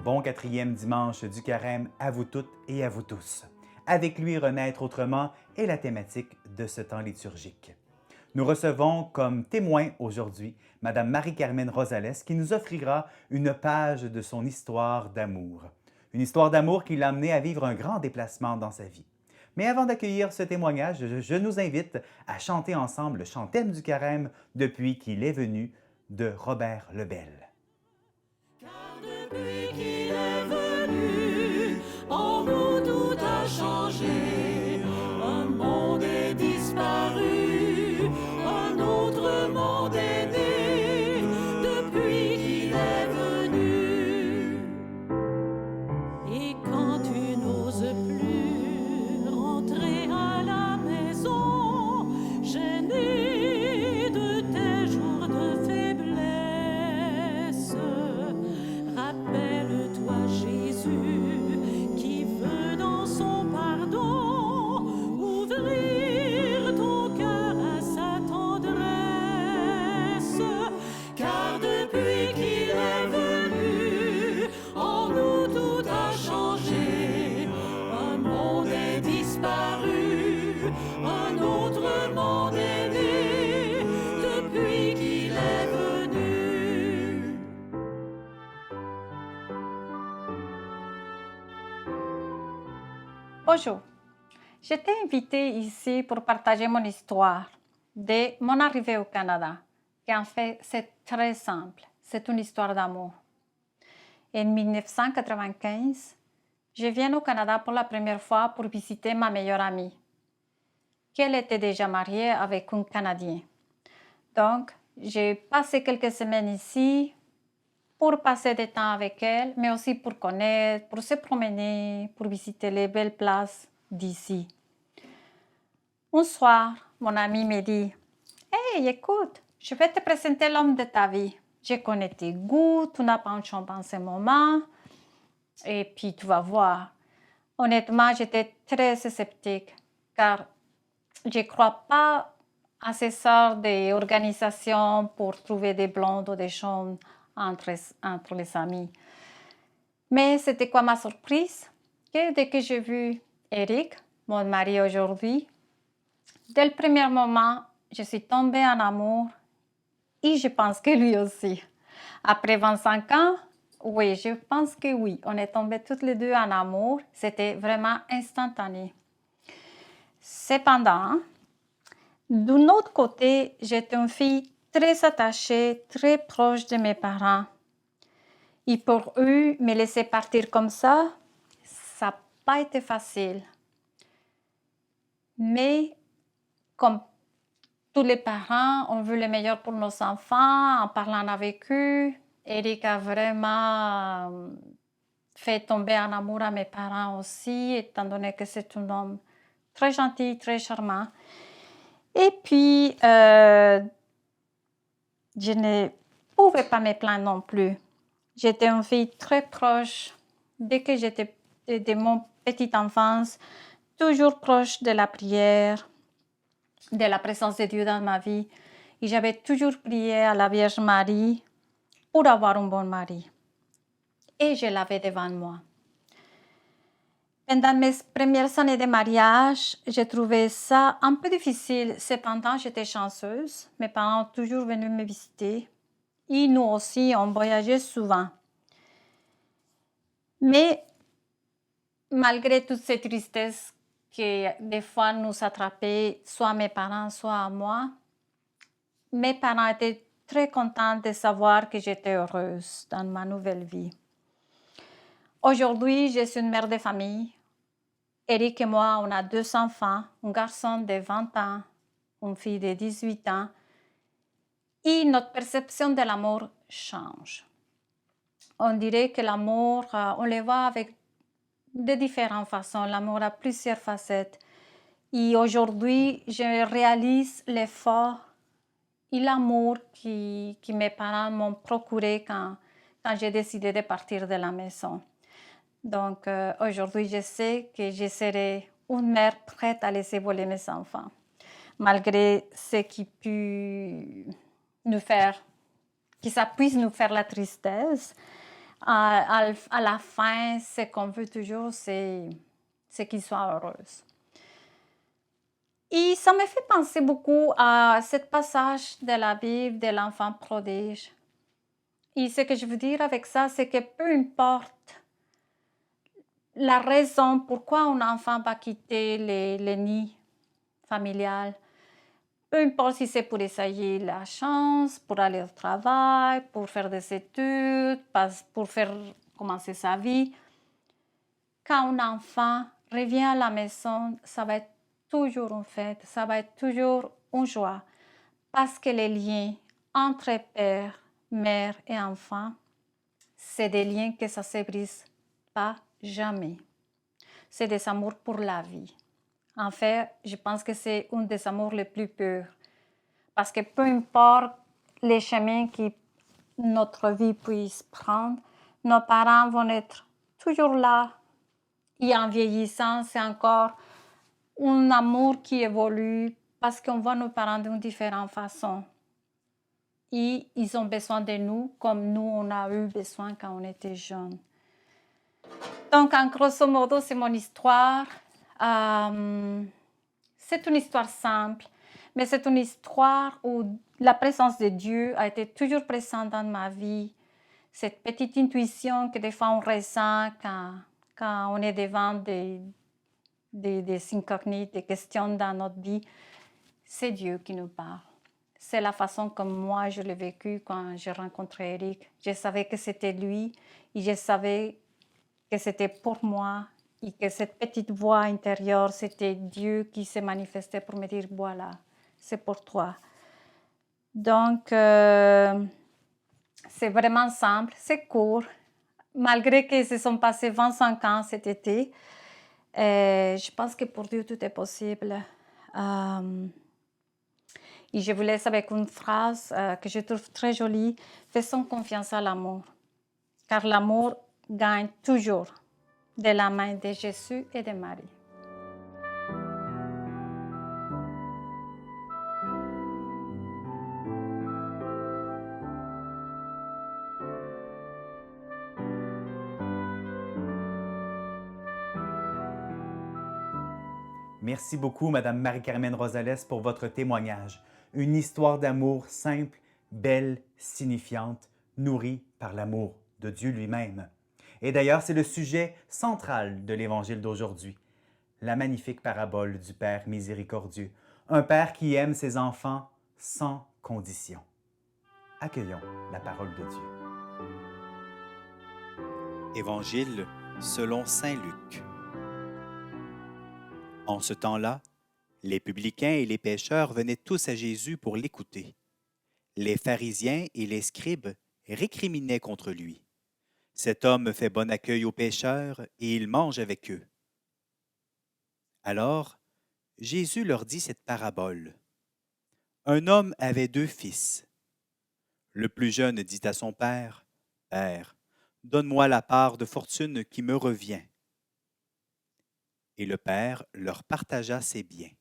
Bon quatrième dimanche du carême à vous toutes et à vous tous. Avec lui, renaître autrement est la thématique de ce temps liturgique. Nous recevons comme témoin aujourd'hui Mme Marie-Carmen Rosales qui nous offrira une page de son histoire d'amour. Une histoire d'amour qui l'a amené à vivre un grand déplacement dans sa vie. Mais avant d'accueillir ce témoignage, je nous invite à chanter ensemble le chant thème du carême depuis qu'il est venu de Robert Lebel. Depuis qu'il est venu, en nous tout a changé. Un monde est disparu, un autre monde est né. Depuis qu'il est venu. Et quand tu n'oses plus rentrer à la maison, gêné de tes jours de faiblesse, rappelle-toi Jésus qui veut dans son pardon ouvrir ton cœur à sa tendresse. Car depuis qu'il est venu, en nous tout a changé. Un monde est disparu, un autre monde est né. Depuis qu'il est venu. Bonjour, j'étais invitée ici pour partager mon histoire de mon arrivée au Canada, qui en fait c'est très simple, c'est une histoire d'amour. En 1995, je viens au Canada pour la première fois pour visiter ma meilleure amie, qu'elle était déjà mariée avec un Canadien. Donc, j'ai passé quelques semaines ici pour passer du temps avec elle, mais aussi pour connaître, pour se promener, pour visiter les belles places d'ici. Un soir, mon ami me dit « Hey, écoute, je vais te présenter l'homme de ta vie. Je connais tes goûts, tu n'as pas un chambre en ce moment, et puis tu vas voir. » Honnêtement, j'étais très sceptique, car je ne crois pas à ces sortes d'organisations pour trouver des blondes ou des jeunes entre les amis. Mais c'était quoi ma surprise? Que dès que j'ai vu Eric, mon mari aujourd'hui, dès le premier moment, je suis tombée en amour et je pense que lui aussi. Après 25 ans, oui, je pense que oui, on est tombés toutes les deux en amour. C'était vraiment instantané. Cependant, d'un autre côté, j'étais une fille très attachée, très proche de mes parents. Et pour eux, me laisser partir comme ça n'a pas été facile. Mais comme tous les parents, on veut le meilleur pour nos enfants, en parlant avec eux, Eric a vraiment fait tomber en amour à mes parents aussi, étant donné que c'est un homme très gentil, très charmant. Et puis, je ne pouvais pas me plaindre non plus. J'étais une fille très proche, dès que j'étais de mon petite enfance, toujours proche de la prière, de la présence de Dieu dans ma vie. Et j'avais toujours prié à la Vierge Marie pour avoir un bon mari. Et je l'avais devant moi. Pendant mes premières années de mariage, j'ai trouvé ça un peu difficile. Cependant, j'étais chanceuse. Mes parents ont toujours venu me visiter. Et nous aussi, on voyageait souvent. Mais malgré toute cette tristesse qui des fois nous attrapait, soit mes parents, soit à moi, mes parents étaient très contents de savoir que j'étais heureuse dans ma nouvelle vie. Aujourd'hui, je suis une mère de famille. Eric et moi, on a 2 enfants, un garçon de 20 ans, une fille de 18 ans. Et notre perception de l'amour change. On dirait que l'amour, on le voit avec de différentes façons. L'amour a plusieurs facettes. Et aujourd'hui, je réalise l'effort et l'amour que mes parents m'ont procuré quand j'ai décidé de partir de la maison. Donc, aujourd'hui, je sais que je serai une mère prête à laisser voler mes enfants, malgré ce qui pu nous faire, que ça puisse nous faire la tristesse. À la fin, ce qu'on veut toujours, c'est qu'ils soient heureux. Et ça me fait penser beaucoup à ce passage de la Bible de l'enfant prodige. Et ce que je veux dire avec ça, c'est que peu importe la raison pourquoi un enfant va quitter le nid familial, peu importe si c'est pour essayer la chance, pour aller au travail, pour faire des études, pour faire commencer sa vie, quand un enfant revient à la maison, ça va être toujours une fête, ça va être toujours une joie, parce que les liens entre père, mère et enfant, c'est des liens que ça ne se brise pas jamais. C'est des amours pour la vie. En fait, je pense que c'est un des amours les plus purs. Parce que peu importe les chemins que notre vie puisse prendre, nos parents vont être toujours là. Et en vieillissant, c'est encore un amour qui évolue parce qu'on voit nos parents d'une différente façon. Et ils ont besoin de nous comme nous, on a eu besoin quand on était jeunes. Donc, en grosso modo, c'est mon histoire. C'est une histoire simple, mais c'est une histoire où la présence de Dieu a été toujours présente dans ma vie. Cette petite intuition que des fois on ressent quand on est devant des incognites, des questions dans notre vie, c'est Dieu qui nous parle. C'est la façon comme moi je l'ai vécu quand j'ai rencontré Eric. Je savais que c'était lui et je savais que c'était pour moi et que cette petite voix intérieure, c'était Dieu qui s'est manifesté pour me dire, voilà, c'est pour toi. Donc, c'est vraiment simple, c'est court. Malgré que se sont passés 25 ans cet été, je pense que pour Dieu, tout est possible. Et je vous laisse avec une phrase que je trouve très jolie. Faisons confiance à l'amour, car l'amour gagne toujours de la main de Jésus et de Marie. Merci beaucoup, Madame Marie-Carmen Rosales, pour votre témoignage. Une histoire d'amour simple, belle, signifiante, nourrie par l'amour de Dieu lui-même. Et d'ailleurs, c'est le sujet central de l'Évangile d'aujourd'hui. La magnifique parabole du Père miséricordieux, un Père qui aime ses enfants sans condition. Accueillons la parole de Dieu. Évangile selon saint Luc. En ce temps-là, les publicains et les pécheurs venaient tous à Jésus pour l'écouter. Les pharisiens et les scribes récriminaient contre lui. Cet homme fait bon accueil aux pécheurs et il mange avec eux. Alors, Jésus leur dit cette parabole. Un homme avait 2 fils. Le plus jeune dit à son père, « Père, donne-moi la part de fortune qui me revient. » Et le père leur partagea ses biens.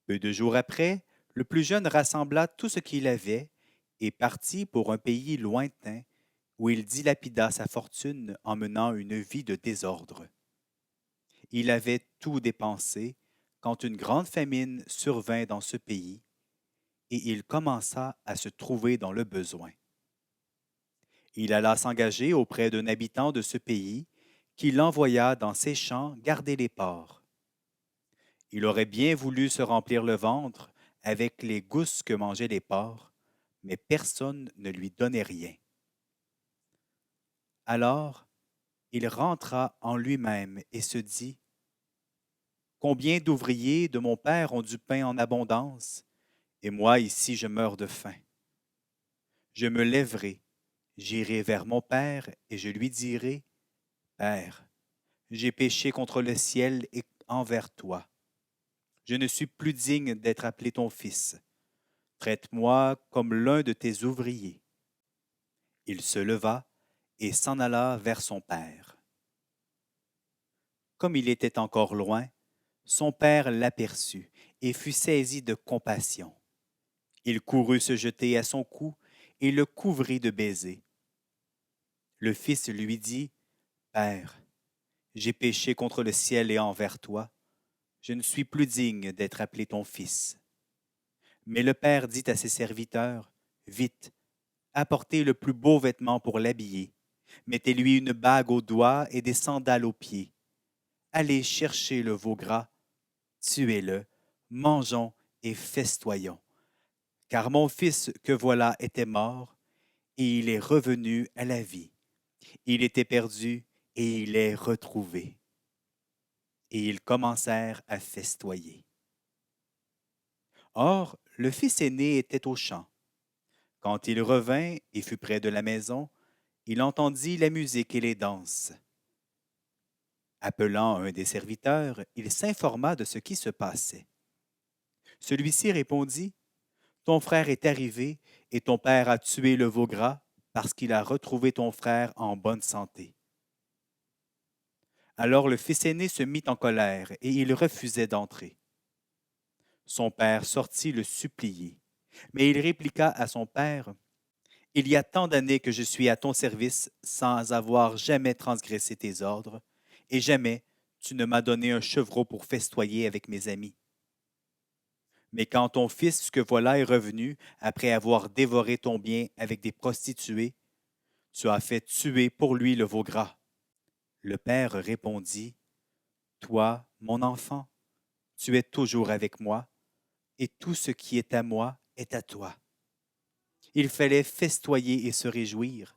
Peu de jours après, le plus jeune rassembla tout ce qu'il avait et partit pour un pays lointain où il dilapida sa fortune en menant une vie de désordre. Il avait tout dépensé quand une grande famine survint dans ce pays et il commença à se trouver dans le besoin. Il alla s'engager auprès d'un habitant de ce pays qui l'envoya dans ses champs garder les porcs. Il aurait bien voulu se remplir le ventre avec les gousses que mangeaient les porcs, mais personne ne lui donnait rien. Alors, il rentra en lui-même et se dit, « Combien d'ouvriers de mon père ont du pain en abondance, et moi ici je meurs de faim. Je me lèverai, j'irai vers mon père et je lui dirai, « Père, j'ai péché contre le ciel et envers toi. Je ne suis plus digne d'être appelé ton fils. Traite-moi comme l'un de tes ouvriers. » Il se leva et s'en alla vers son père. Comme il était encore loin, son père l'aperçut et fut saisi de compassion. Il courut se jeter à son cou et le couvrit de baisers. Le fils lui dit, « Père, j'ai péché contre le ciel et envers toi. Je ne suis plus digne d'être appelé ton fils. » Mais le père dit à ses serviteurs, « Vite, apportez le plus beau vêtement pour l'habiller. Mettez-lui une bague au doigt et des sandales aux pieds. Allez chercher le veau gras, tuez-le, mangeons et festoyons. Car mon fils que voilà était mort, et il est revenu à la vie. Il était perdu, et il est retrouvé. » Et ils commencèrent à festoyer. Or, le fils aîné était au champ. Quand il revint et fut près de la maison, il entendit la musique et les danses. Appelant un des serviteurs, il s'informa de ce qui se passait. Celui-ci répondit, « Ton frère est arrivé et ton père a tué le veau gras parce qu'il a retrouvé ton frère en bonne santé. » Alors le fils aîné se mit en colère et il refusait d'entrer. Son père sortit le supplier, mais il répliqua à son père, « Il y a tant d'années que je suis à ton service sans avoir jamais transgressé tes ordres, et jamais tu ne m'as donné un chevreau pour festoyer avec mes amis. Mais quand ton fils que voilà est revenu, après avoir dévoré ton bien avec des prostituées, tu as fait tuer pour lui le veau gras. » Le père répondit, « Toi, mon enfant, tu es toujours avec moi, et tout ce qui est à moi est à toi. » Il fallait festoyer et se réjouir,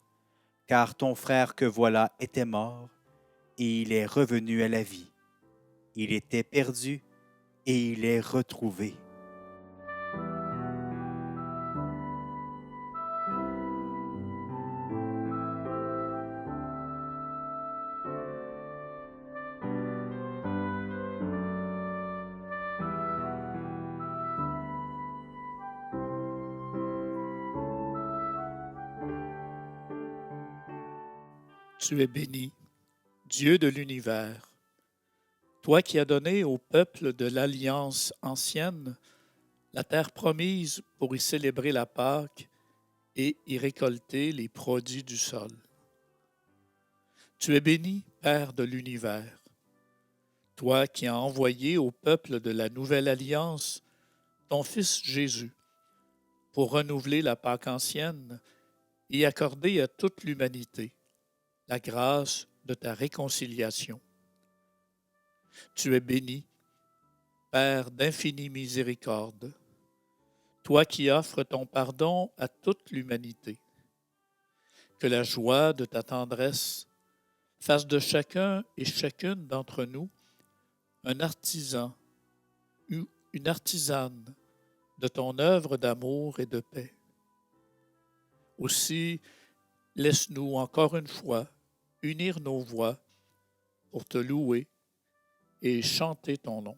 car ton frère que voilà était mort, et il est revenu à la vie. Il était perdu, et il est retrouvé. Tu es béni, Dieu de l'univers, toi qui as donné au peuple de l'Alliance ancienne la terre promise pour y célébrer la Pâque et y récolter les produits du sol. Tu es béni, Père de l'univers, toi qui as envoyé au peuple de la Nouvelle Alliance ton Fils Jésus pour renouveler la Pâque ancienne et accorder à toute l'humanité la grâce de ta réconciliation. Tu es béni, Père d'infinie miséricorde, toi qui offres ton pardon à toute l'humanité. Que la joie de ta tendresse fasse de chacun et chacune d'entre nous un artisan ou une artisane de ton œuvre d'amour et de paix. Aussi, laisse-nous encore une fois unir nos voix pour te louer et chanter ton nom.